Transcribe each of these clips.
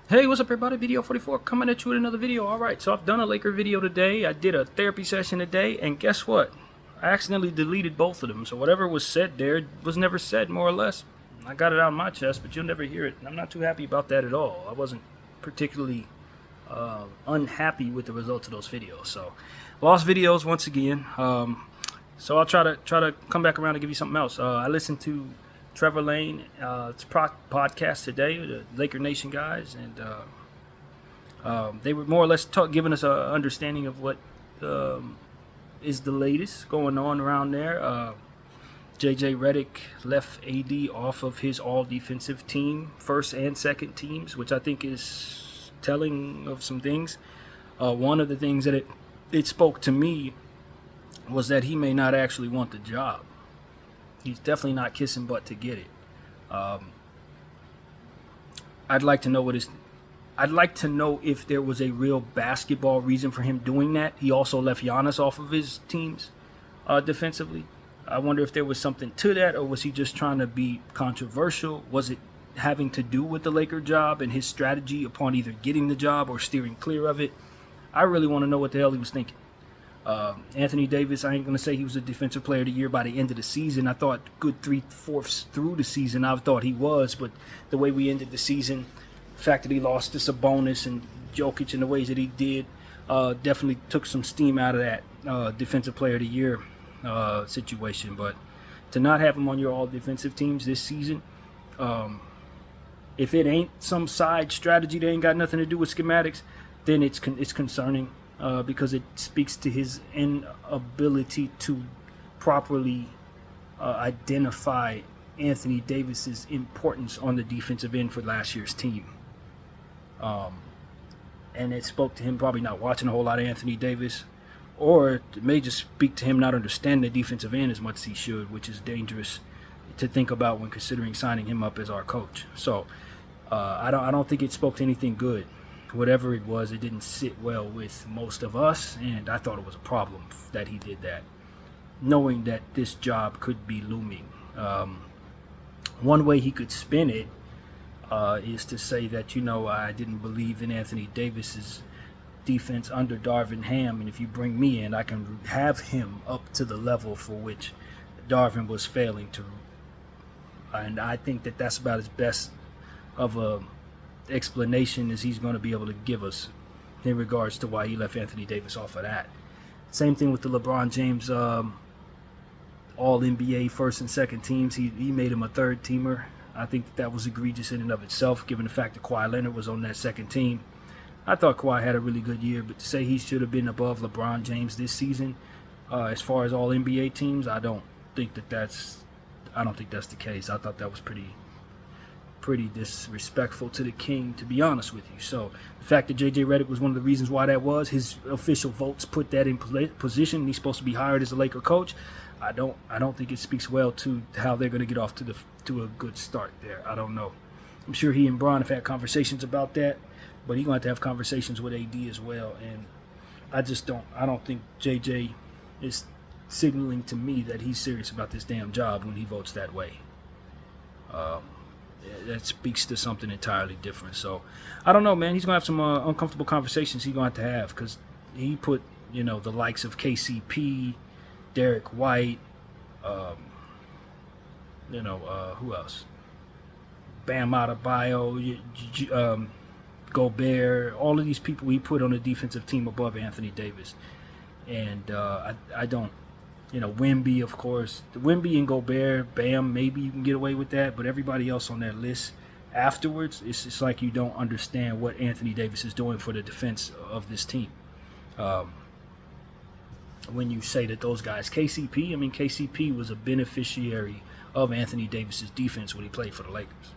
Hey, what's up everybody? Video 44 coming at you with another video. Alright, so I've done a Laker video today. I did a therapy session today, and guess what? I accidentally deleted both of them. So whatever was said there was never said, more or less. I got it out of my chest, but you'll never hear it. I'm not too happy about that at all. I wasn't particularly unhappy with the results of those videos. So lost videos once again. So I'll try to come back around and give you something else. I listened to Trevor Lane, it's podcast today, the Laker Nation guys, and they were more or less giving us an understanding of what is the latest going on around there. JJ Redick left AD off of his all-defensive team, first and second teams, which I think is telling of some things. One of the things that it spoke to me was that he may not actually want the job. He's definitely not kissing butt to get it. I'd like to know I'd like to know if there was a real basketball reason for him doing that. He also left Giannis off of his teams defensively. I wonder if there was something to that, or was he just trying to be controversial? Was it having to do with the Laker job and his strategy upon either getting the job or steering clear of it? I really want to know what the hell he was thinking. Anthony Davis, I ain't going to say he was a defensive player of the year by the end of the season. I thought good 3/4 through the season I thought he was, but the way we ended the season, the fact that he lost to Sabonis and Jokic in the ways that he did, definitely took some steam out of that defensive player of the year situation. But to not have him on your all defensive teams this season, if it ain't some side strategy that ain't got nothing to do with schematics, then it's concerning. Because it speaks to his inability to properly identify Anthony Davis's importance on the defensive end for last year's team. And it spoke to him probably not watching a whole lot of Anthony Davis, or it may just speak to him not understanding the defensive end as much as he should, which is dangerous to think about when considering signing him up as our coach. So I don't think it spoke to anything good. Whatever it was, it didn't sit well with most of us, and I thought it was a problem that he did that, knowing that this job could be looming. One way he could spin it is to say that, I didn't believe in Anthony Davis's defense under Darvin Ham, and if you bring me in, I can have him up to the level for which Darvin was failing to. And I think that that's about as best of a explanation as he's going to be able to give us in regards to why he left Anthony Davis off of that. Same thing with the LeBron James all NBA first and second teams. He made him a third teamer. I think that was egregious in and of itself, given the fact that Kawhi Leonard was on that second team. I thought Kawhi had a really good year, but to say he should have been above LeBron James this season, as far as all NBA teams, I don't think that's the case. I thought that was pretty disrespectful to the king, to be honest with you. So the fact that JJ Redick was one of the reasons why that was, his official votes put that in position. He's supposed to be hired as a Laker coach. I don't think it speaks well to how they're going to get off to a good start there. I don't know. I'm sure he and Bron have had conversations about that, but he's going to have conversations with AD as well. And I don't think JJ is signaling to me that he's serious about this damn job when he votes that way. That speaks to something entirely different. So I don't know, man. He's gonna have some uncomfortable conversations he's going to have, because he put the likes of KCP, Derek White, who else? Bam Adebayo, Gobert, all of these people he put on the defensive team above Anthony Davis. And I don't. Wemby, of course. Wemby and Gobert, Bam, maybe you can get away with that. But everybody else on that list afterwards, it's like you don't understand what Anthony Davis is doing for the defense of this team. When you say that those guys, KCP was a beneficiary of Anthony Davis's defense when he played for the Lakers.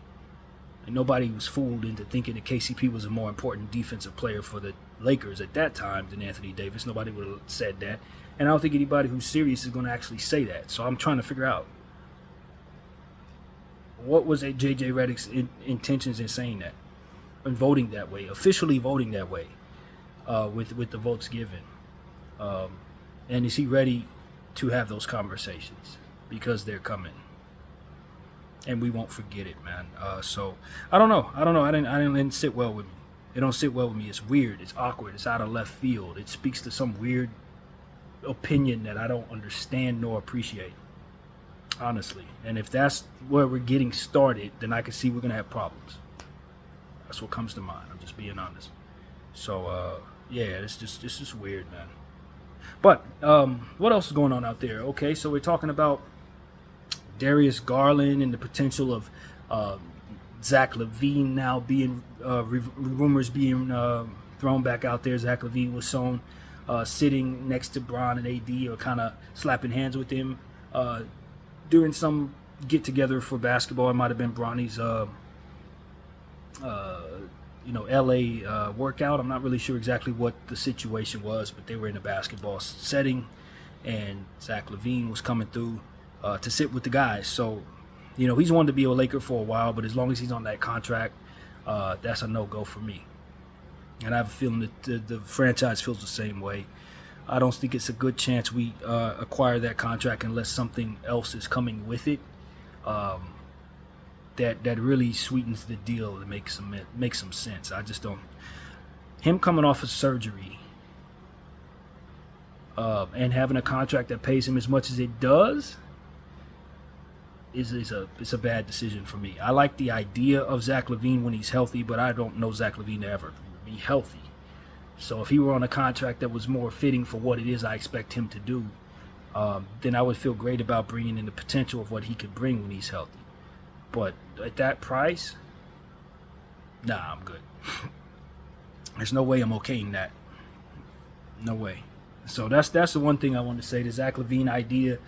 And nobody was fooled into thinking that KCP was a more important defensive player for the Lakers at that time than Anthony Davis. Nobody would have said that. And I don't think anybody who's serious is going to actually say that. So I'm trying to figure out, what was JJ Redick's intentions in saying that and voting that way, officially voting that way, with the votes given. And is he ready to have those conversations? Because they're coming. And we won't forget it, man. So I don't know. I didn't sit well with me. It don't sit well with me. It's weird. It's awkward. It's out of left field. It speaks to some weird opinion that I don't understand nor appreciate, honestly. And if that's where we're getting started, then I can see we're gonna have problems. That's what comes to mind. I'm just being honest. So yeah, it's just weird, man. But what else is going on out there? Okay, so we're talking about Darius Garland and the potential of Zach LaVine now being rumors being thrown back out there. Zach LaVine was shown sitting next to Bron and AD, or kind of slapping hands with him during some get together for basketball. It might have been Bronny's LA workout. I'm not really sure exactly what the situation was, but they were in a basketball setting, and Zach LaVine was coming through to sit with the guys. So, he's wanted to be a Laker for a while, but as long as he's on that contract, that's a no-go for me. And I have a feeling that the franchise feels the same way. I don't think it's a good chance we acquire that contract unless something else is coming with it that really sweetens the deal and makes some sense. I just don't. Him coming off of surgery and having a contract that pays him as much as it does is a bad decision for me. I like the idea of Zach LaVine when he's healthy, but I don't know Zach LaVine to ever be healthy. So if he were on a contract that was more fitting for what it is I expect him to do, then I would feel great about bringing in the potential of what he could bring when he's healthy. But at that price, nah, I'm good. There's no way I'm okaying that. No way. So that's the one thing I wanted to say. The Zach LaVine idea,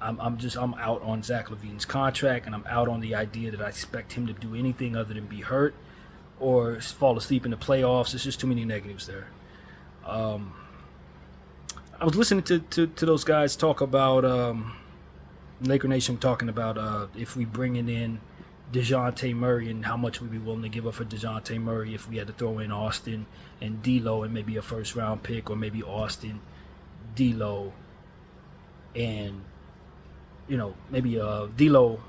I'm out on Zach LaVine's contract, and I'm out on the idea that I expect him to do anything other than be hurt or fall asleep in the playoffs. There's just too many negatives there. I was listening to those guys talk about Laker Nation talking about if we bringing in DeJounte Murray and how much we'd be willing to give up for DeJounte Murray if we had to throw in Austin and D'Lo and maybe a first-round pick, or maybe Austin, D'Lo, and maybe D'Lo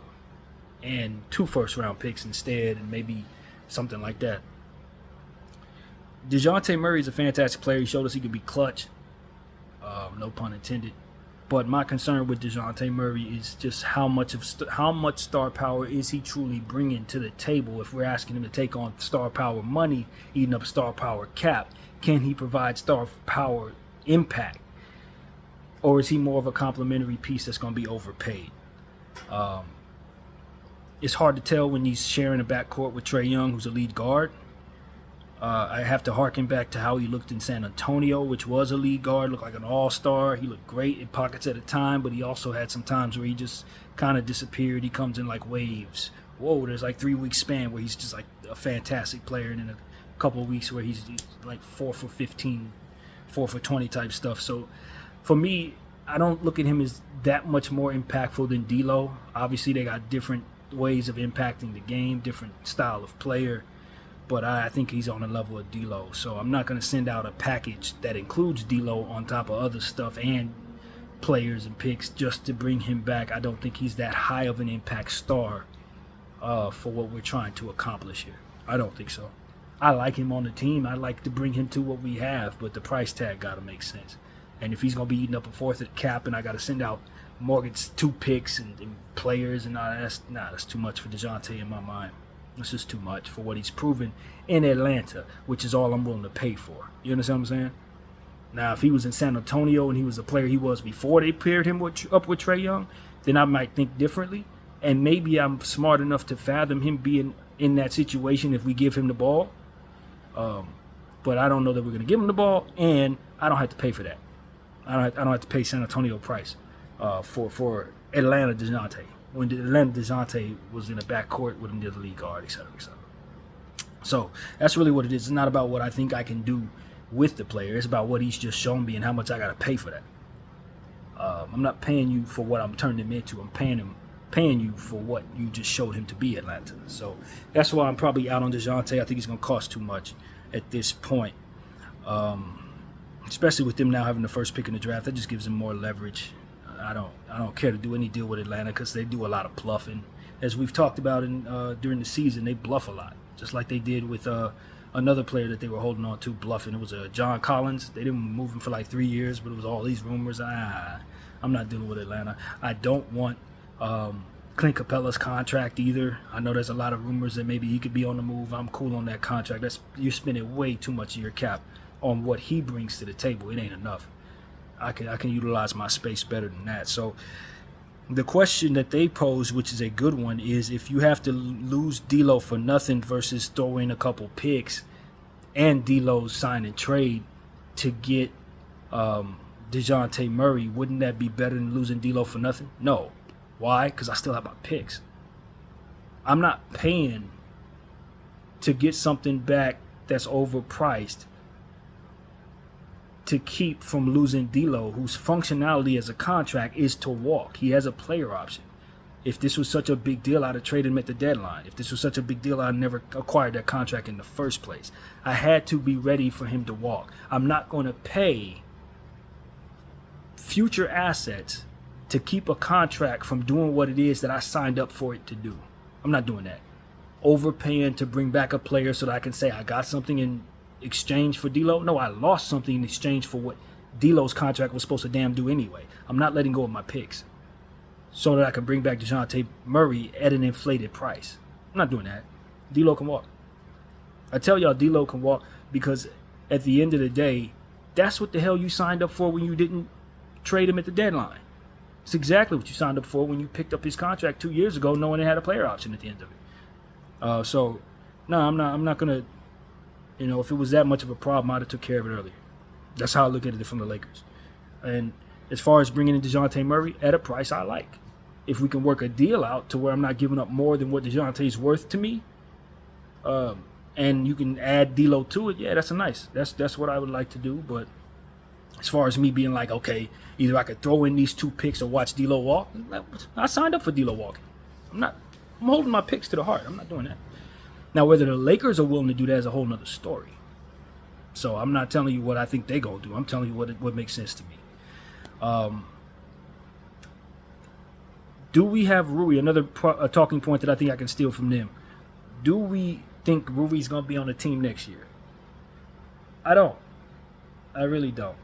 and 2 first-round picks instead, and maybe something like that. DeJounte Murray is a fantastic player. He showed us he could be clutch. No pun intended. But my concern with DeJounte Murray is just how much star power is he truly bringing to the table. If we're asking him to take on star power money, eating up star power cap, can he provide star power impact? Or is he more of a complimentary piece that's going to be overpaid? It's hard to tell when he's sharing a backcourt with Trae Young, who's a lead guard. I have to harken back to how he looked in San Antonio, which was a lead guard, looked like an all-star. He looked great in pockets at a time, but he also had some times where he just kind of disappeared. He comes in like waves. Whoa, there's like 3-week span where he's just like a fantastic player, and then a couple of weeks where he's like 4 for 15, 4 for 20 type stuff. So for me, I don't look at him as that much more impactful than D'Lo. Obviously, they got different ways of impacting the game, different style of player. But I think he's on the level of D'Lo. So I'm not going to send out a package that includes D'Lo on top of other stuff and players and picks just to bring him back. I don't think he's that high of an impact star for what we're trying to accomplish here. I don't think so. I like him on the team. I like to bring him to what we have, but the price tag got to make sense. And if he's going to be eating up a fourth of the cap and I got to send out Morgan's 2 picks and players and all that, that's too much for DeJounte in my mind. It's just too much for what he's proven in Atlanta, which is all I'm willing to pay for. You understand what I'm saying? Now, if he was in San Antonio and he was a player he was before they paired him up with Trae Young, then I might think differently. And maybe I'm smart enough to fathom him being in that situation if we give him the ball. But I don't know that we're going to give him the ball, and I don't have to pay for that. I don't have to pay San Antonio price for Atlanta DeJounte, when the Atlanta DeJounte was in a backcourt with another league guard, et cetera, et cetera. So that's really what it is. It's not about what I think I can do with the player. It's about what he's just shown me and how much I got to pay for that. I'm not paying you for what I'm turning him into. I'm paying you for what you just showed him to be, Atlanta. So that's why I'm probably out on DeJounte. I think he's going to cost too much at this point. Especially with them now having the first pick in the draft. That just gives them more leverage. I don't care to do any deal with Atlanta because they do a lot of bluffing. As we've talked about during the season, they bluff a lot, just like they did with another player that they were holding on to, bluffing. It was John Collins. They didn't move him for like 3 years, but it was all these rumors. I'm not dealing with Atlanta. I don't want Clint Capella's contract either. I know there's a lot of rumors that maybe he could be on the move. I'm cool on that contract. You're spending way too much of your cap on what he brings to the table. It ain't enough. I can utilize my space better than that. So the question that they pose, which is a good one, is if you have to lose D'Lo for nothing versus throw in a couple picks and D'Lo's sign and trade to get DeJounte Murray, wouldn't that be better than losing D'Lo for nothing? No. Why? Because I still have my picks. I'm not paying to get something back that's overpriced to keep from losing D'Lo, whose functionality as a contract is to walk. He has a player option. If this was such a big deal, I'd have traded him at the deadline. If this was such a big deal, I'd never acquired that contract in the first place. I had to be ready for him to walk. I'm not going to pay future assets to keep a contract from doing what it is that I signed up for it to do. I'm not doing that. Overpaying to bring back a player so that I can say I got something in exchange for D'Lo. No, I lost something in exchange for what D'Lo's contract was supposed to damn do anyway. I'm not letting go of my picks so that I can bring back DeJounte Murray at an inflated price. I'm not doing that. D'Lo can walk. I tell y'all D'Lo can walk because at the end of the day, that's what the hell you signed up for when you didn't trade him at the deadline. It's exactly what you signed up for when you picked up his contract 2 years ago, knowing it had a player option at the end of it. So, no, I'm not gonna. If it was that much of a problem, I'd have took care of it earlier. That's how I look at it from the Lakers. And as far as bringing in DeJounte Murray at a price I like, if we can work a deal out to where I'm not giving up more than what DeJounte's worth to me, and you can add D'Lo to it, yeah, that's what I would like to do. But as far as me being like, okay, either I could throw in these 2 picks or watch D'Lo walk, I signed up for D'Lo walking. I'm holding my picks to the heart. I'm not doing that. Now, whether the Lakers are willing to do that is a whole nother story. So I'm not telling you what I think they're going to do. I'm telling you what makes sense to me. Do we have Rui? Another talking point that I think I can steal from them. Do we think Rui's going to be on the team next year? I don't. I really don't.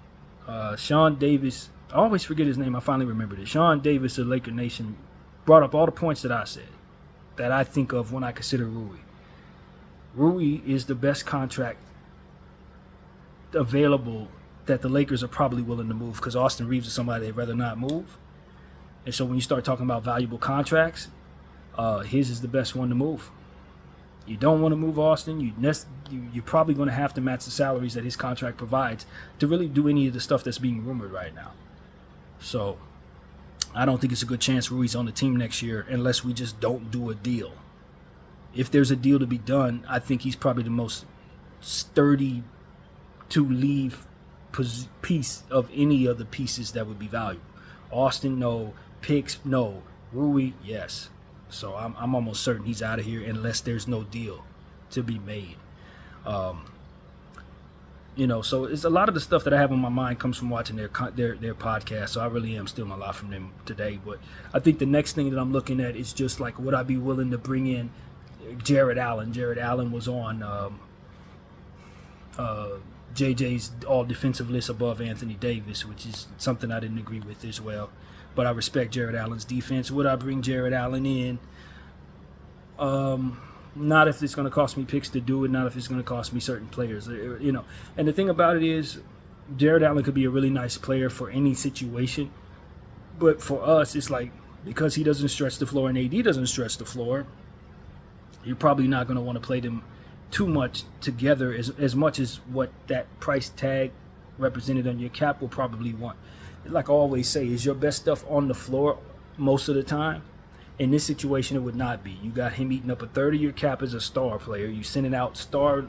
Sean Davis, I always forget his name. I finally remembered it. Sean Davis of Laker Nation brought up all the points that I said that I think of when I consider Rui. Rui is the best contract available that the Lakers are probably willing to move because Austin Reeves is somebody they'd rather not move. And so when you start talking about valuable contracts, his is the best one to move. You don't want to move Austin. You're probably going to have to match the salaries that his contract provides to really do any of the stuff that's being rumored right now. So I don't think it's a good chance Rui's on the team next year unless we just don't do a deal. If there's a deal to be done, I think he's probably the most sturdy to leave piece of any of the pieces that would be valuable. Austin, no. Picks, no. Rui, yes. So I'm almost certain he's out of here unless there's no deal to be made. So it's a lot of the stuff that I have on my mind comes from watching their podcast. So I really am stealing a lot from them today. But I think the next thing that I'm looking at is just like, would I be willing to bring in Jared Allen? Jared Allen was on JJ's all-defensive list above Anthony Davis, which is something I didn't agree with as well. But I respect Jared Allen's defense. Would I bring Jared Allen in? Not if it's going to cost me picks to do it, not if it's going to cost me certain players. And the thing about it is, Jared Allen could be a really nice player for any situation. But for us, it's like, because he doesn't stretch the floor and AD doesn't stretch the floor, you're probably not going to want to play them too much together as much as what that price tag represented on your cap will probably want. Like I always say, is your best stuff on the floor most of the time? In this situation, it would not be. You got him eating up a third of your cap as a star player. You sending out star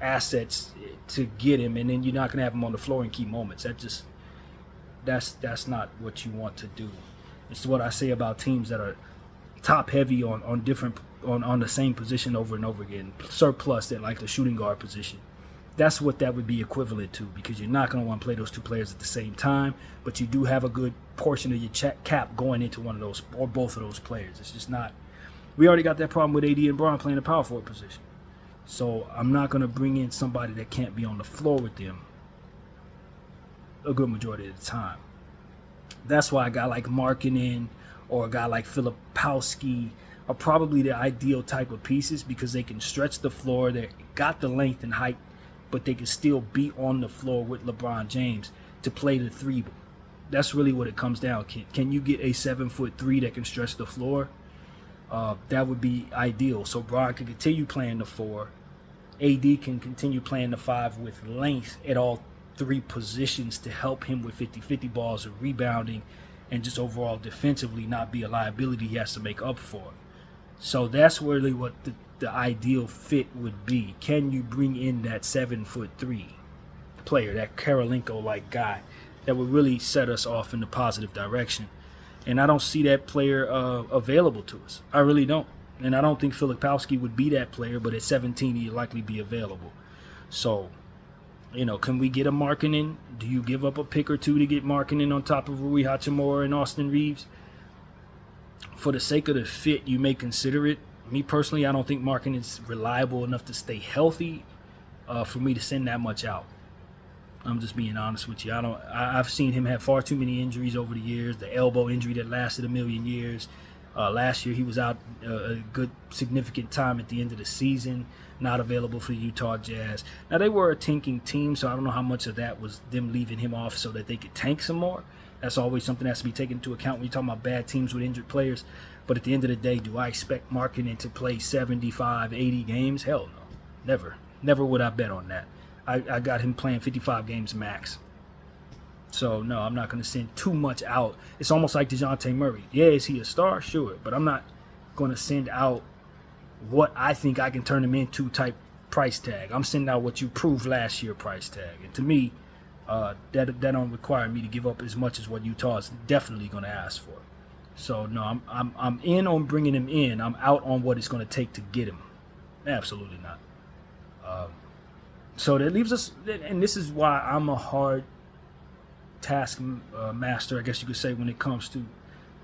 assets to get him, and then you're not going to have him on the floor in key moments. That's not what you want to do. It's what I say about teams that are top heavy on the same position over and over again, surplus at like the shooting guard position. That's what that would be equivalent to, because you're not going to want to play those two players at the same time, but you do have a good portion of your cap going into one of those or both of those players. It's just not. We already got that problem with AD and Bron playing the power forward position. So I'm not going to bring in somebody that can't be on the floor with them a good majority of the time. That's why a guy like Markkanen or a guy like Filipowski are probably the ideal type of pieces, because they can stretch the floor. They got the length and height, but they can still be on the floor with LeBron James to play the three. That's really what it comes down. Can you get a 7'3" that can stretch the floor? That would be ideal. So Bron can continue playing the 4. AD can continue playing the 5 with length at all 3 positions to help him with 50-50 balls and rebounding, and just overall defensively not be a liability he has to make up for. So that's really what the ideal fit would be. Can you bring in that 7'3" player, that Karolinko-like guy that would really set us off in the positive direction? And I don't see that player available to us. I really don't. And I don't think Filipowski would be that player, but at 17 he'd likely be available. So, can we get a Markkanen? Do you give up a pick or two to get Markkanen on top of Rui Hachimura and Austin Reeves? For the sake of the fit, you may consider it. Me personally, I don't think Markkanen is reliable enough to stay healthy for me to send that much out. I'm just being honest with you. I've seen him have far too many injuries over the years. The elbow injury that lasted a million years. Last year he was out a good significant time at the end of the season, not available for the Utah Jazz. Now, they were a tanking team, so I don't know how much of that was them leaving him off so that they could tank some more. That's always something that has to be taken into account when you're talking about bad teams with injured players. But at the end of the day, do I expect Markkanen to play 75, 80 games? Hell no. Never. Never would I bet on that. I got him playing 55 games max. So, no, I'm not going to send too much out. It's almost like DeJounte Murray. Yeah, is he a star? Sure. But I'm not going to send out what I think I can turn him into type price tag. I'm sending out what you proved last year price tag. And to me, that don't require me to give up as much as what Utah is definitely going to ask for. So, no, I'm in on bringing him in. I'm out on what it's going to take to get him. Absolutely not. So that leaves us, and this is why I'm a hard task master, I guess you could say, when it comes to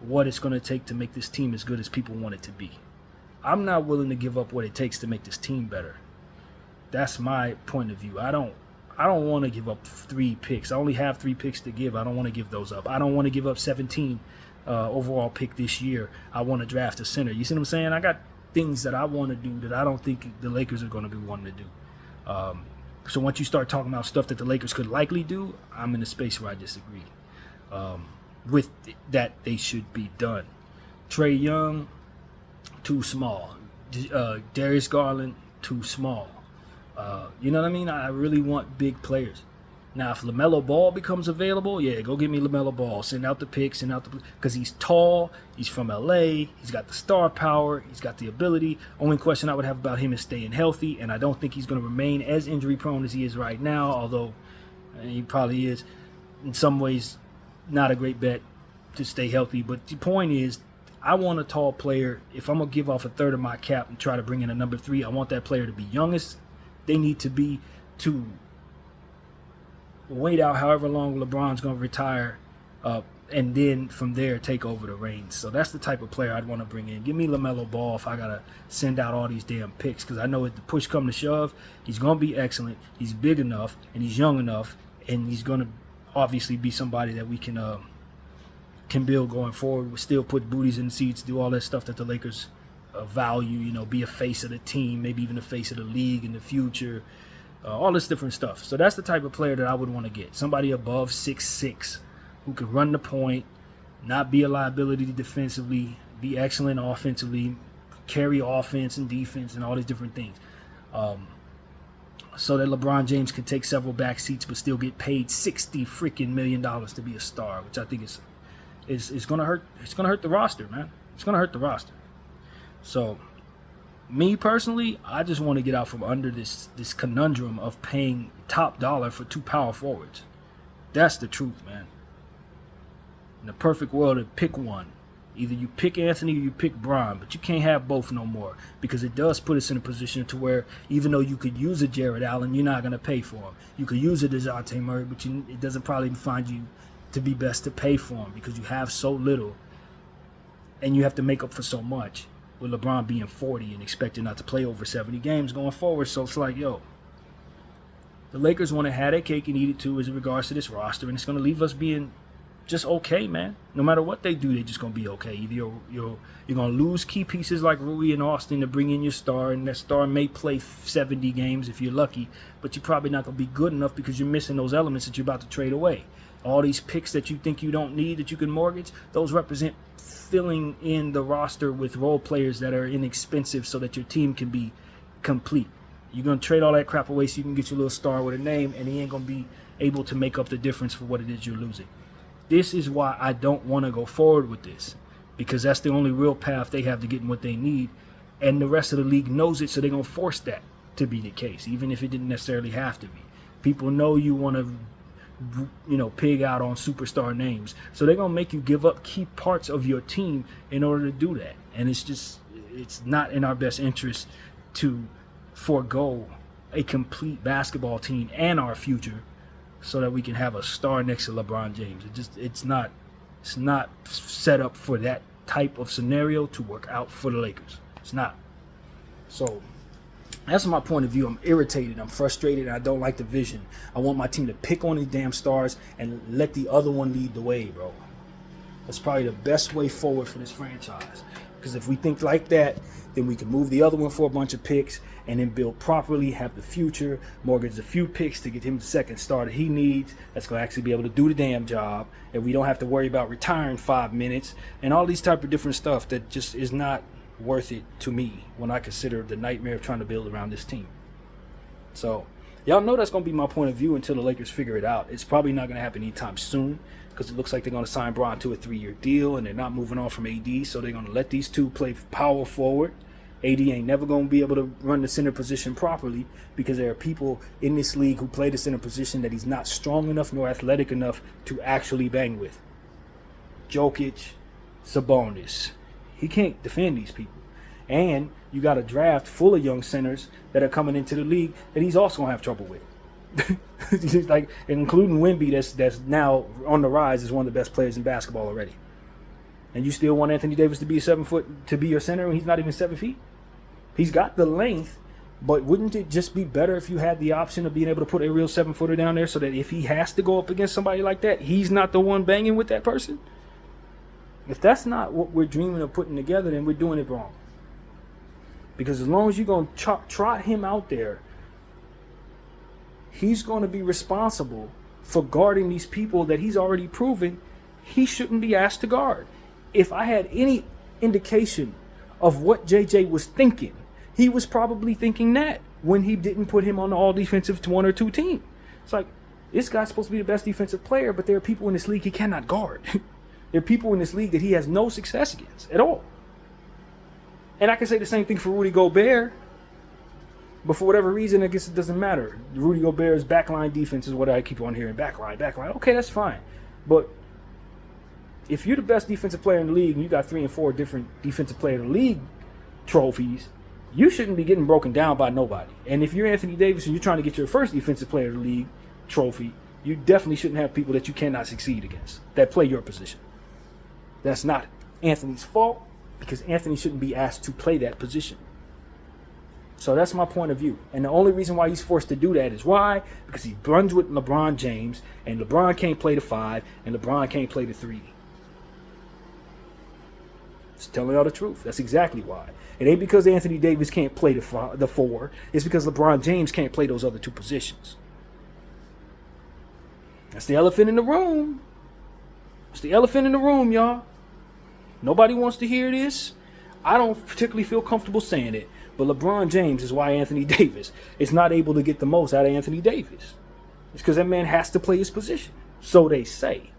what it's going to take to make this team as good as people want it to be. I'm not willing to give up what it takes to make this team better. That's my point of view. I don't want to give up 3 picks. I only have 3 picks to give. I don't want to give those up. I don't want to give up 17 overall pick this year. I want to draft a center. You see what I'm saying? I got things that I want to do that I don't think the Lakers are going to be wanting to do. So once you start talking about stuff that the Lakers could likely do, I'm in a space where I disagree with that they should be done. Trae Young, too small. Darius Garland, too small. You know what I mean? I really want big players. Now, if LaMelo Ball becomes available, yeah, go get me LaMelo Ball. Send out the picks, because he's tall, he's from LA, he's got the star power, he's got the ability. Only question I would have about him is staying healthy, and I don't think he's going to remain as injury prone as he is right now, although he probably is in some ways not a great bet to stay healthy. But the point is, I want a tall player. If I'm going to give off a third of my cap and try to bring in a number 3, I want that player to be youngest. They need to be to wait out however long LeBron's going to retire, and then from there take over the reins. So that's the type of player I'd want to bring in. Give me LaMelo Ball if I got to send out all these damn picks, because I know if the push come to shove, he's going to be excellent. He's big enough, and he's young enough, and he's going to obviously be somebody that we can build going forward. We still put booties in the seats, do all that stuff that the Lakers value, be a face of the team, maybe even a face of the league in the future. All this different stuff. So that's the type of player that I would want to get. Somebody above 6'6", who can run the point, not be a liability defensively, be excellent offensively, carry offense and defense and all these different things. So that LeBron James can take several back seats but still get paid $60 million to be a star, which I think is going to hurt. It's going to hurt the roster, man. It's going to hurt the roster. So, me personally, I just want to get out from under this conundrum of paying top dollar for 2 power forwards. That's the truth, man. In the perfect world, to pick one. Either you pick Anthony or you pick Bron, but you can't have both no more, because it does put us in a position to where even though you could use a Jared Allen, you're not going to pay for him. You could use a DeJounte Murray, but it doesn't probably find you to be best to pay for him because you have so little and you have to make up for so much. with LeBron being 40 and expected not to play over 70 games going forward. So it's like, yo, the Lakers want to have their cake and eat it too as in regards to this roster, and it's going to leave us being just okay, man. No matter what they do, they're just going to be okay. Either you're going to lose key pieces like Rui and Austin to bring in your star, and that star may play 70 games if you're lucky, but you're probably not going to be good enough because you're missing those elements that you're about to trade away. All these picks that you think you don't need, that you can mortgage, those represent filling in the roster with role players that are inexpensive so that your team can be complete. You're going to trade all that crap away so you can get your little star with a name, and he ain't going to be able to make up the difference for what it is you're losing. This is why I don't want to go forward with this, because that's the only real path they have to getting what they need, and the rest of the league knows it, so they're going to force that to be the case, even if it didn't necessarily have to be. People know you want to, pig out on superstar names, so they're going to make you give up key parts of your team in order to do that, and it's not in our best interest to forego a complete basketball team and our future so that we can have a star next to LeBron James. It's not set up for that type of scenario to work out for the Lakers. It's not. So that's my point of view. I'm irritated. I'm frustrated. I don't like the vision. I want my team to pick on these damn stars and let the other one lead the way, bro. That's probably the best way forward for this franchise. Because if we think like that, then we can move the other one for a bunch of picks and then build properly, have the future, mortgage a few picks to get him the second star that he needs that's going to actually be able to do the damn job, and we don't have to worry about retiring 5 minutes and all these type of different stuff that just is not worth it to me when I consider the nightmare of trying to build around this team. So y'all know that's going to be my point of view until the Lakers figure it out. It's probably not going to happen anytime soon because it looks like they're going to sign Bron to a 3-year deal, and they're not moving on from AD, so they're going to let these two play power forward. AD ain't never going to be able to run the center position properly because there are people in this league who play the center position that he's not strong enough nor athletic enough to actually bang with. Jokic, Sabonis. He can't defend these people. And you got a draft full of young centers that are coming into the league that he's also going to have trouble with. Like, including Wemby, that's now on the rise as one of the best players in basketball already. And you still want Anthony Davis to be 7 foot, to be your center, and he's not even 7 feet? He's got the length, but wouldn't it just be better if you had the option of being able to put a real 7-footer down there so that if he has to go up against somebody like that, he's not the one banging with that person? If that's not what we're dreaming of putting together, then we're doing it wrong. Because as long as you're going to trot him out there, he's going to be responsible for guarding these people that he's already proven he shouldn't be asked to guard. If I had any indication of what JJ was thinking, he was probably thinking that when he didn't put him on the all-defensive 1 or 2 team. It's like, this guy's supposed to be the best defensive player, but there are people in this league he cannot guard. There are people in this league that he has no success against at all. And I can say the same thing for Rudy Gobert, but for whatever reason, I guess it doesn't matter. Rudy Gobert's backline defense is what I keep on hearing. Backline. Okay, that's fine. But if you're the best defensive player in the league and you got 3 and 4 different defensive player of the league trophies, you shouldn't be getting broken down by nobody. And if you're Anthony Davis and you're trying to get your first defensive player of the league trophy, you definitely shouldn't have people that you cannot succeed against that play your position. That's not Anthony's fault because Anthony shouldn't be asked to play that position. So that's my point of view. And the only reason why he's forced to do that is why? Because he runs with LeBron James, and LeBron can't play the 5, and LeBron can't play the 3. Just telling y'all the truth. That's exactly why. It ain't because Anthony Davis can't play the 4. It's because LeBron James can't play those other 2 positions. That's the elephant in the room. It's the elephant in the room, y'all. Nobody wants to hear this. I don't particularly feel comfortable saying it, but LeBron James is why Anthony Davis is not able to get the most out of Anthony Davis. It's because that man has to play his position. So they say.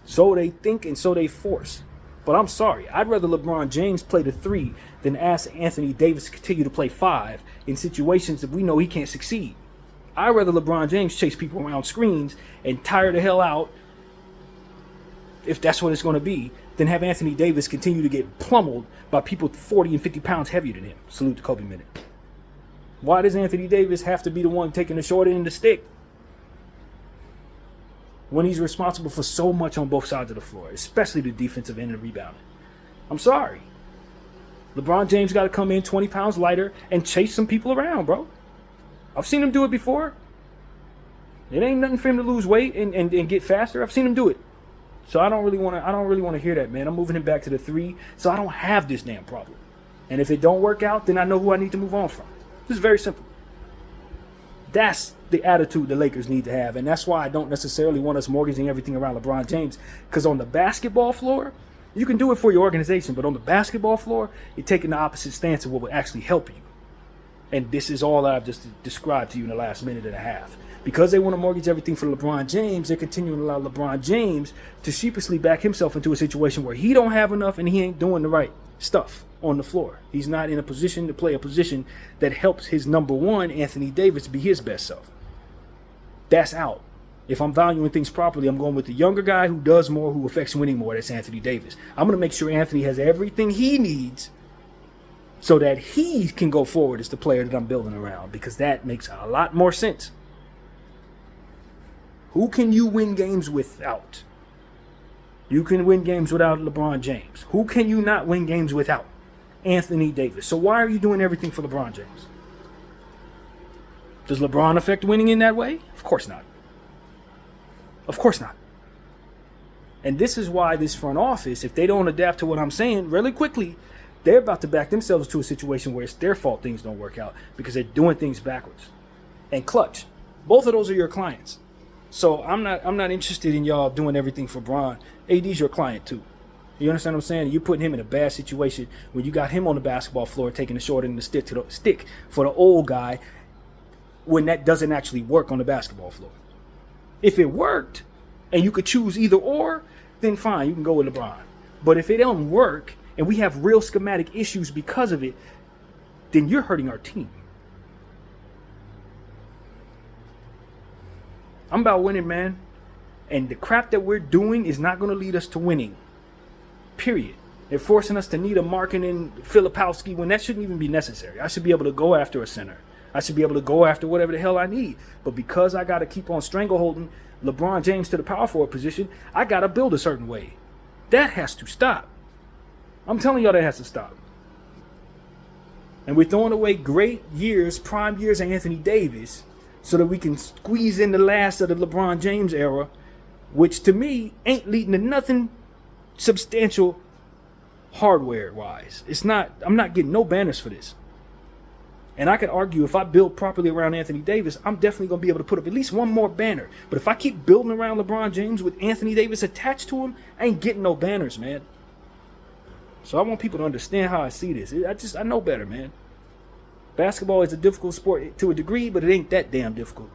So they think and so they force. But I'm sorry. I'd rather LeBron James play the 3 than ask Anthony Davis to continue to play 5 in situations that we know he can't succeed. I'd rather LeBron James chase people around screens and tire the hell out, if that's what it's going to be, than have Anthony Davis continue to get pummeled by people 40 and 50 pounds heavier than him. Salute to Kobe Bennett. Why does Anthony Davis have to be the one taking the short end of the stick when he's responsible for so much on both sides of the floor, especially the defensive end and the rebounding? I'm sorry. LeBron James got to come in 20 pounds lighter and chase some people around, bro. I've seen him do it before. It ain't nothing for him to lose weight and get faster. I've seen him do it. So I don't really want to hear that, man. I'm moving him back to the 3, so I don't have this damn problem. And if it don't work out, then I know who I need to move on from. This is very simple. That's the attitude the Lakers need to have, and that's why I don't necessarily want us mortgaging everything around LeBron James, because on the basketball floor, you can do it for your organization, but on the basketball floor, you're taking the opposite stance of what would actually help you. And this is all I've just described to you in the last minute and a half. Because they want to mortgage everything for LeBron James, they're continuing to allow LeBron James to sheepishly back himself into a situation where he don't have enough and he ain't doing the right stuff on the floor. He's not in a position to play a position that helps his number one, Anthony Davis, be his best self. That's out. If I'm valuing things properly, I'm going with the younger guy who does more, who affects winning more. That's Anthony Davis. I'm going to make sure Anthony has everything he needs so that he can go forward as the player that I'm building around, because that makes a lot more sense. Who can you win games without? You can win games without LeBron James. Who can you not win games without? Anthony Davis. So why are you doing everything for LeBron James? Does LeBron affect winning in that way? Of course not. Of course not. And this is why this front office, if they don't adapt to what I'm saying really quickly, they're about to back themselves to a situation where it's their fault things don't work out, because they're doing things backwards. And Clutch, both of those are your clients. So I'm not interested in y'all doing everything for Bron. AD's your client too. You understand what I'm saying? You're putting him in a bad situation when you got him on the basketball floor taking the short end of the stick for the old guy, when that doesn't actually work on the basketball floor. If it worked and you could choose either or, then fine, you can go with LeBron. But if it don't work and we have real schematic issues because of it, then you're hurting our team. I'm about winning, man. And the crap that we're doing is not going to lead us to winning. Period. They're forcing us to need a Markkanen Filipowski when that shouldn't even be necessary. I should be able to go after a center. I should be able to go after whatever the hell I need. But because I got to keep on strangleholding LeBron James to the power forward position, I got to build a certain way. That has to stop. I'm telling y'all that has to stop. And we're throwing away great years, prime years of Anthony Davis, so that we can squeeze in the last of the LeBron James era, which to me ain't leading to nothing substantial hardware-wise. It's not. I'm not getting no banners for this. And I could argue if I build properly around Anthony Davis, I'm definitely going to be able to put up at least one more banner. But if I keep building around LeBron James with Anthony Davis attached to him, I ain't getting no banners, man. So I want people to understand how I see this. I know better, man. Basketball is a difficult sport to a degree, but it ain't that damn difficult.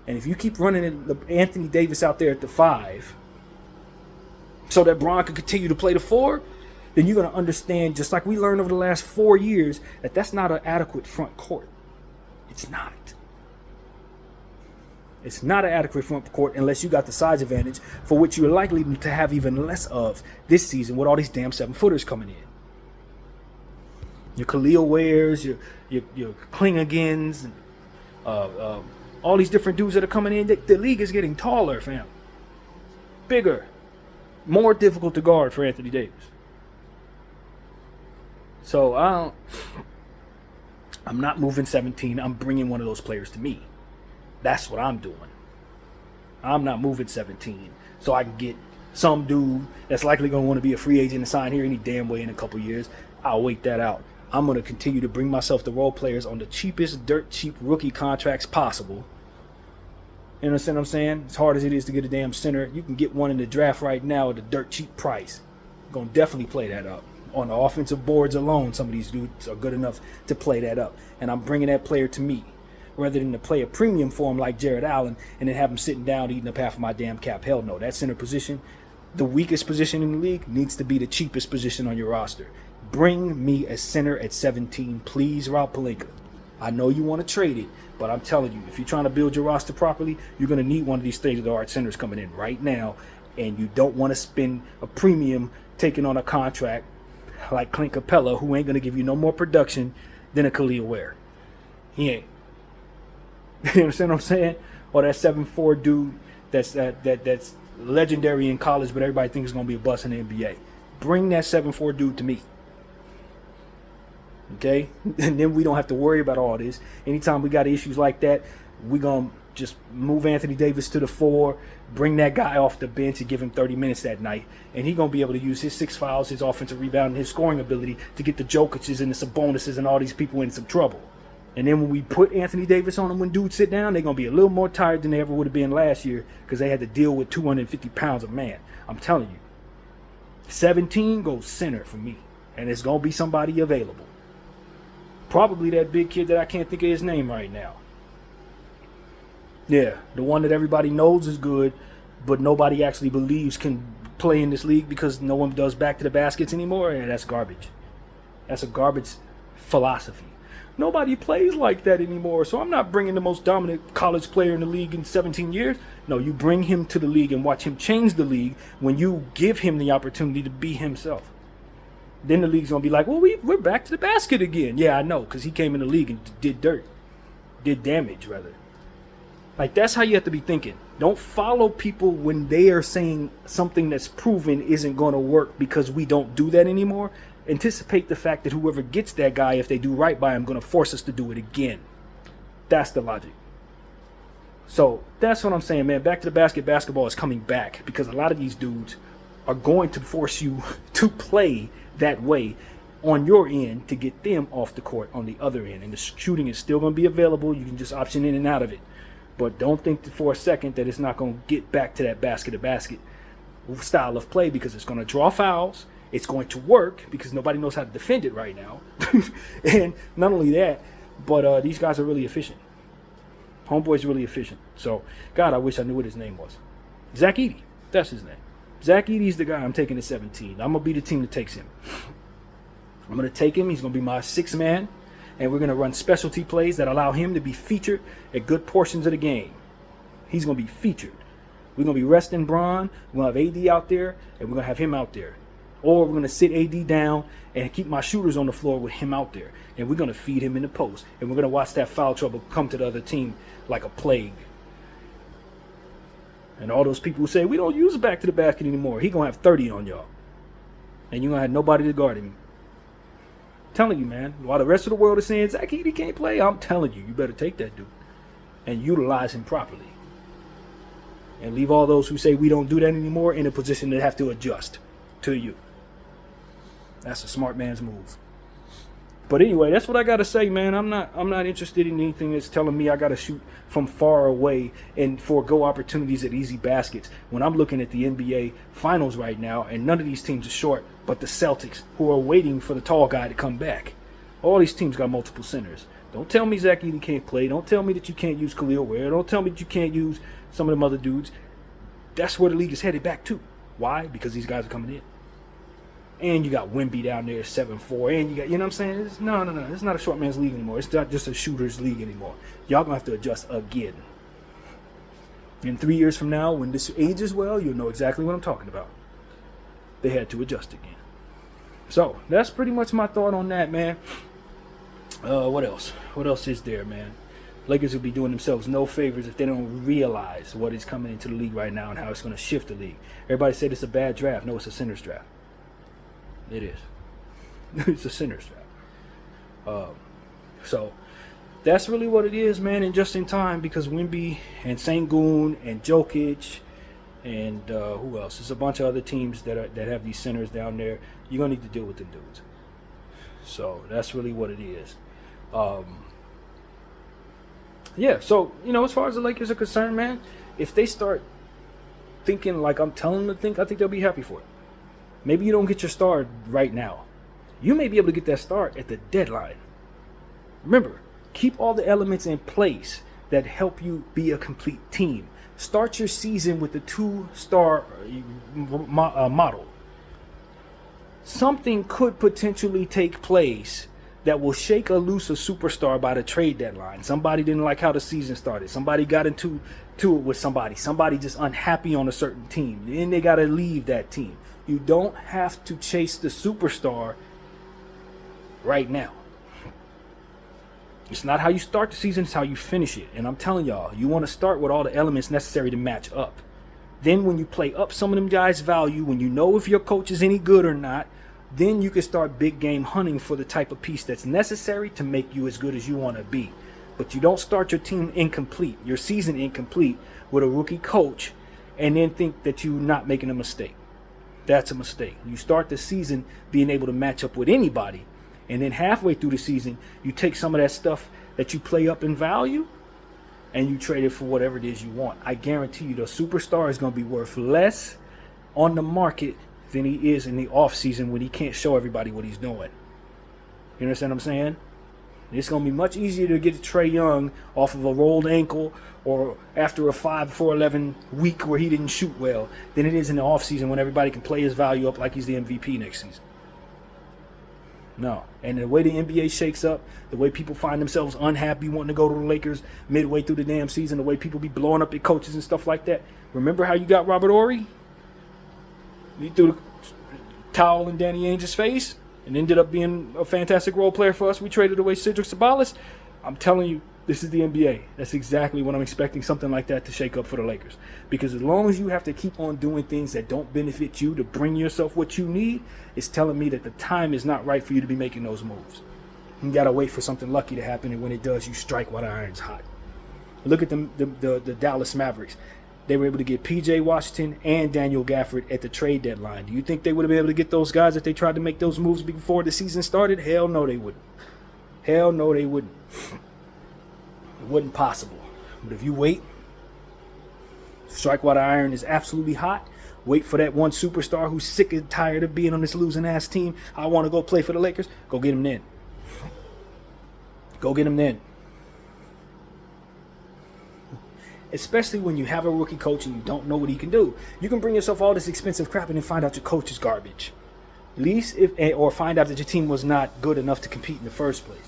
And if you keep running Anthony Davis out there at the 5 so that Bron can continue to play the 4, then you're going to understand, just like we learned over the last 4 years, that that's not an adequate front court. It's not. It's not an adequate front court unless you got the size advantage, for which you're likely to have even less of this season with all these damn 7-footers coming in. Your Khalil Wares, your Klingagans, and all these different dudes that are coming in. The league is getting taller, fam. Bigger. More difficult to guard for Anthony Davis. So I'm not moving 17. I'm bringing one of those players to me. That's what I'm doing. I'm not moving 17 so I can get some dude that's likely going to want to be a free agent and sign here any damn way in a couple years. I'll wait that out. I'm going to continue to bring myself the role players on the cheapest, dirt cheap rookie contracts possible. You understand what I'm saying? As hard as it is to get a damn center, you can get one in the draft right now at a dirt cheap price. I'm going to definitely play that up. On the offensive boards alone, some of these dudes are good enough to play that up. And I'm bringing that player to me, rather than to play a premium for him like Jared Allen and then have him sitting down eating up half of my damn cap. Hell no. That center position, the weakest position in the league, needs to be the cheapest position on your roster. Bring me a center at 17, please, Rob Pelinka. I know you want to trade it, but I'm telling you, if you're trying to build your roster properly, you're going to need one of these state-of-the-art centers coming in right now, and you don't want to spend a premium taking on a contract like Clint Capella, who ain't going to give you no more production than a Khalil Ware. He ain't. You understand what I'm saying? Or that 7'4" dude that's legendary in college, but everybody thinks is going to be a bust in the NBA. Bring that 7'4" dude to me. Okay? And then we don't have to worry about all this. Anytime we got issues like that, we going to just move Anthony Davis to the 4, bring that guy off the bench and give him 30 minutes that night. And he's going to be able to use his 6 fouls, his offensive rebound, and his scoring ability to get the Jokic's and the Sabonis's and all these people in some trouble. And then when we put Anthony Davis on them when dudes sit down, they're going to be a little more tired than they ever would have been last year because they had to deal with 250 pounds of man. I'm telling you. 17 goes center for me. And it's going to be somebody available. Probably that big kid that I can't think of his name right now. Yeah, the one that everybody knows is good, but nobody actually believes can play in this league because no one does back to the baskets anymore. And that's garbage. That's a garbage philosophy. Nobody plays like that anymore. So I'm not bringing the most dominant college player in the league in 17 years. No, you bring him to the league and watch him change the league when you give him the opportunity to be himself. Then the league's going to be like, well, we're back to the basket again. Yeah, I know, because he came in the league and did damage, rather. Like, that's how you have to be thinking. Don't follow people when they are saying something that's proven isn't going to work because we don't do that anymore. Anticipate the fact that whoever gets that guy, if they do right by him, going to force us to do it again. That's the logic. So that's what I'm saying, man. Back to the basket. Basketball is coming back because a lot of these dudes are going to force you to play that way on your end to get them off the court on the other end. And the shooting is still going to be available. You can just option in and out of it. But don't think for a second that it's not going to get back to that basket-to-basket style of play because it's going to draw fouls. It's going to work because nobody knows how to defend it right now. And not only that, but these guys are really efficient. Homeboy's really efficient. So, God, I wish I knew what his name was. Zach Edey. That's his name. Zach Edey's the guy I'm taking at 17. I'm going to be the team that takes him. I'm going to take him. He's going to be my 6th man. And we're going to run specialty plays that allow him to be featured at good portions of the game. He's going to be featured. We're going to be resting Bron. We're going to have AD out there. And we're going to have him out there. Or we're going to sit AD down and keep my shooters on the floor with him out there. And we're going to feed him in the post. And we're going to watch that foul trouble come to the other team like a plague. And all those people who say, we don't use back to the basket anymore. He's going to have 30 on y'all. And you're going to have nobody to guard him. I'm telling you, man. While the rest of the world is saying, Zach Edey can't play, I'm telling you, you better take that dude and utilize him properly. And leave all those who say we don't do that anymore in a position to have to adjust to you. That's a smart man's move. But anyway, that's what I gotta say, man. I'm not interested in anything that's telling me I gotta shoot from far away and forego opportunities at easy baskets when I'm looking at the NBA finals right now and none of these teams are short but the Celtics, who are waiting for the tall guy to come back. All these teams got multiple centers. Don't tell me Zach Edey can't play. Don't tell me that you can't use Khalil Ware. Don't tell me that you can't use some of them other dudes. That's where the league is headed back to. Why? Because these guys are coming in. And you got Wemby down there, 7'4", and you got, you know what I'm saying? No. It's not a short man's league anymore. It's not just a shooter's league anymore. Y'all gonna have to adjust again. In 3 years from now, when this ages well, you'll know exactly what I'm talking about. They had to adjust again. So that's pretty much my thought on that, man. What else? What else is there, man? Lakers will be doing themselves no favors if they don't realize what is coming into the league right now and how it's going to shift the league. Everybody said it's a bad draft. No, it's a center's draft. It is. It's a center's draft. So that's really what it is, man, and just in time because Wemby and Sengun and Jokic and who else? There's a bunch of other teams that have these centers down there. You're going to need to deal with them dudes. So that's really what it is. Yeah, so, you know, as far as the Lakers are concerned, man, if they start thinking like I'm telling them to think, I think they'll be happy for it. Maybe you don't get your start right now. You may be able to get that start at the deadline. Remember, keep all the elements in place that help you be a complete team. Start your season with the 2-star model. Something could potentially take place that will shake or loose a superstar by the trade deadline. Somebody didn't like how the season started. Somebody got into it with somebody. Somebody just unhappy on a certain team. Then they got to leave that team. You don't have to chase the superstar right now. It's not how you start the season, it's how you finish it. And I'm telling y'all, you want to start with all the elements necessary to match up. Then when you play up some of them guys' value, when you know if your coach is any good or not, then you can start big game hunting for the type of piece that's necessary to make you as good as you want to be. But you don't start your team incomplete, your season incomplete, with a rookie coach and then think that you're not making a mistake. That's a mistake. You start the season being able to match up with anybody, and then halfway through the season, you take some of that stuff that you play up in value and you trade it for whatever it is you want. I guarantee you the superstar is going to be worth less on the market than he is in the offseason when he can't show everybody what he's doing. You understand what I'm saying? It's going to be much easier to get Trae Young off of a rolled ankle or after a 5-4-11 week where he didn't shoot well than it is in the offseason when everybody can play his value up like he's the MVP next season. No. And the way the NBA shakes up, the way people find themselves unhappy wanting to go to the Lakers midway through the damn season, the way people be blowing up their coaches and stuff like that. Remember how you got Robert Horry? He threw the towel in Danny Ainge's face and ended up being a fantastic role player for us. We traded away Cedric Sabalas. I'm telling you, this is the NBA. That's exactly what I'm expecting, something like that to shake up for the Lakers. Because as long as you have to keep on doing things that don't benefit you to bring yourself what you need, it's telling me that the time is not right for you to be making those moves. You got to wait for something lucky to happen, and when it does, you strike while the iron's hot. Look at the Dallas Mavericks. They were able to get P.J. Washington and Daniel Gafford at the trade deadline. Do you think they would have been able to get those guys if they tried to make those moves before the season started? Hell no, they wouldn't. Hell no, they wouldn't. It wasn't possible. But if you wait, strike while the iron is absolutely hot, wait for that one superstar who's sick and tired of being on this losing-ass team. I want to go play for the Lakers. Go get him then. Go get him then. Especially when you have a rookie coach and you don't know what he can do. You can bring yourself all this expensive crap and then find out your coach is garbage. At least or find out that your team was not good enough to compete in the first place.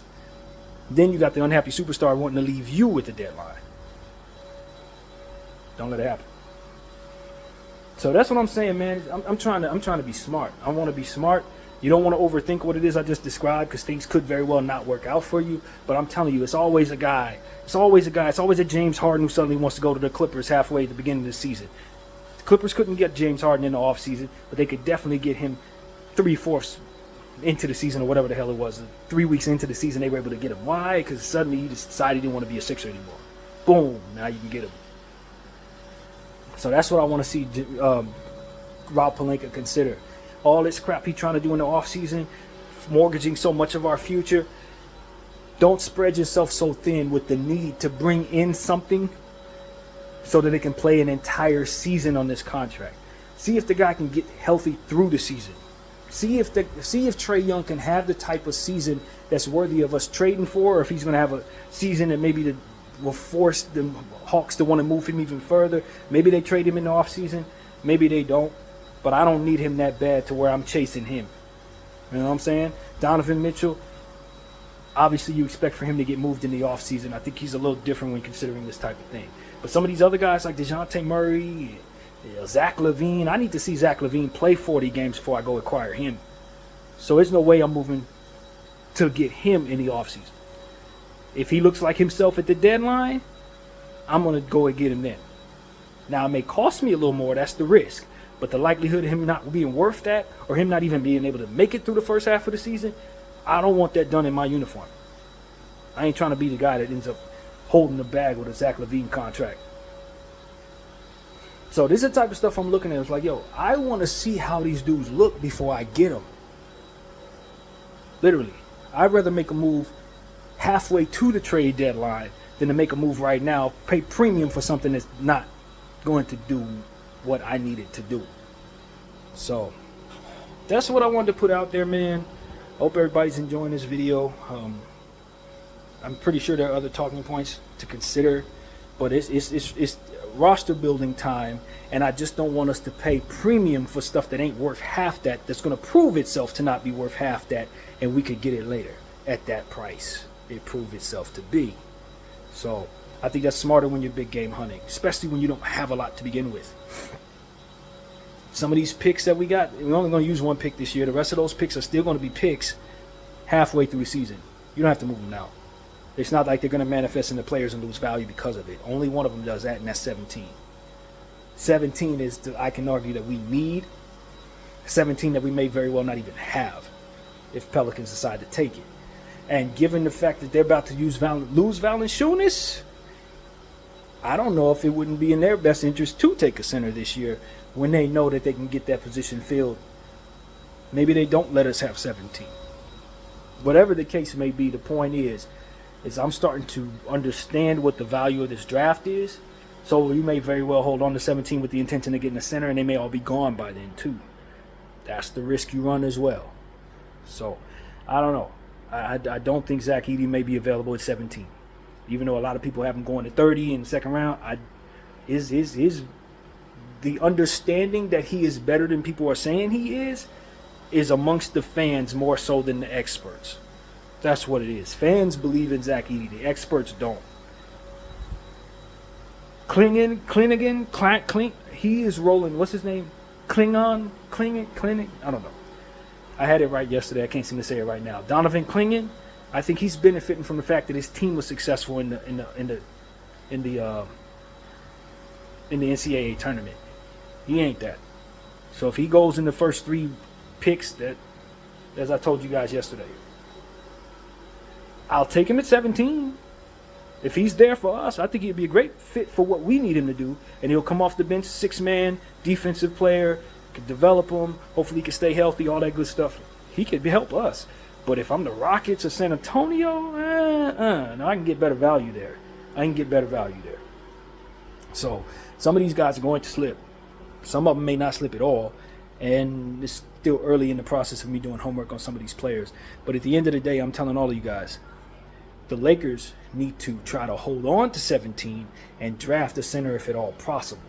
Then you got the unhappy superstar wanting to leave you with the deadline. Don't let it happen. So that's what I'm saying, man. I'm trying to be smart. I want to be smart. You don't want to overthink what it is I just described because things could very well not work out for you. But I'm telling you, it's always a guy. It's always a James Harden who suddenly wants to go to the Clippers halfway at the beginning of the season. The Clippers couldn't get James Harden in the offseason, but they could definitely get him 3/4 into the season or whatever the hell it was. 3 weeks into the season, they were able to get him. Why? Because suddenly he decided he didn't want to be a Sixer anymore. Boom, now you can get him. So that's what I want to see Rob Pelinka consider. All this crap he's trying to do in the offseason, mortgaging so much of our future. Don't spread yourself so thin with the need to bring in something so that it can play an entire season on this contract. See if the guy can get healthy through the season. See if Trae Young can have the type of season that's worthy of us trading for, or if he's going to have a season that maybe will force the Hawks to want to move him even further. Maybe they trade him in the offseason. Maybe they don't. But I don't need him that bad to where I'm chasing him. You know what I'm saying? Donovan Mitchell, obviously you expect for him to get moved in the offseason. I think he's a little different when considering this type of thing. But some of these other guys like DeJounte Murray, Zach LaVine, I need to see Zach LaVine play 40 games before I go acquire him. So there's no way I'm moving to get him in the offseason. If he looks like himself at the deadline, I'm going to go and get him then. Now, it may cost me a little more. That's the risk. But the likelihood of him not being worth that or him not even being able to make it through the first half of the season, I don't want that done in my uniform. I ain't trying to be the guy that ends up holding the bag with a Zach LaVine contract. So this is the type of stuff I'm looking at. It's like, yo, I want to see how these dudes look before I get them. Literally. I'd rather make a move halfway to the trade deadline than to make a move right now, pay premium for something that's not going to do what I need it to do. So that's what I wanted to put out there, man. Hope everybody's enjoying this video. I'm pretty sure there are other talking points to consider, but it's roster building time, and I just don't want us to pay premium for stuff that ain't worth half that, that's going to prove itself to not be worth half that, and we could get it later at that price it proved itself to be. So I think that's smarter when you're big game hunting, especially when you don't have a lot to begin with. Some of these picks that we got, we're only going to use one pick this year. The rest of those picks are still going to be picks halfway through the season. You don't have to move them now. It's not like they're going to manifest in the players and lose value because of it. Only one of them does that, and that's 17. 17 is, I can argue, that we need. 17 that we may very well not even have if Pelicans decide to take it. And given the fact that they're about to lose Valanciunas, I don't know if it wouldn't be in their best interest to take a center this year when they know that they can get that position filled. Maybe they don't let us have 17. Whatever the case may be, the point is I'm starting to understand what the value of this draft is. So you may very well hold on to 17 with the intention of getting a center, and they may all be gone by then too. That's the risk you run as well. So I don't know. I don't think Zach Edey may be available at 17. Even though a lot of people have him going to 30 in the second round, is the understanding that he is better than people are saying he is amongst the fans more so than the experts. That's what it is. Fans believe in Zach Edey. The experts don't. Klingon, he is rolling. What's his name? Klingon? I don't know. I had it right yesterday. I can't seem to say it right now. Donovan Klingon. I think he's benefiting from the fact that his team was successful in the NCAA tournament. He ain't that. So if he goes in the first 3 picks, that, as I told you guys yesterday, I'll take him at 17. If he's there for us, I think he'd be a great fit for what we need him to do. And he'll come off the bench, 6-man, defensive player, could develop him. Hopefully he can stay healthy, all that good stuff. He could help us. But if I'm the Rockets or San Antonio, no, I can get better value there. So some of these guys are going to slip. Some of them may not slip at all. And it's still early in the process of me doing homework on some of these players. But at the end of the day, I'm telling all of you guys, the Lakers need to try to hold on to 17 and draft a center if at all possible.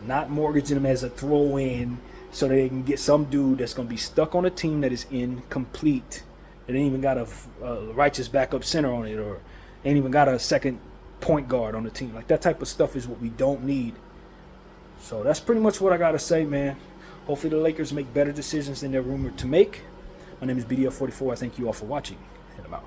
Not mortgaging them as a throw-in so they can get some dude that's going to be stuck on a team that is incomplete. It ain't even got a righteous backup center on it, or ain't even got a second point guard on the team. Like, that type of stuff is what we don't need. So that's pretty much what I got to say, man. Hopefully the Lakers make better decisions than they're rumored to make. My name is BDF44. I thank you all for watching. And I'm out.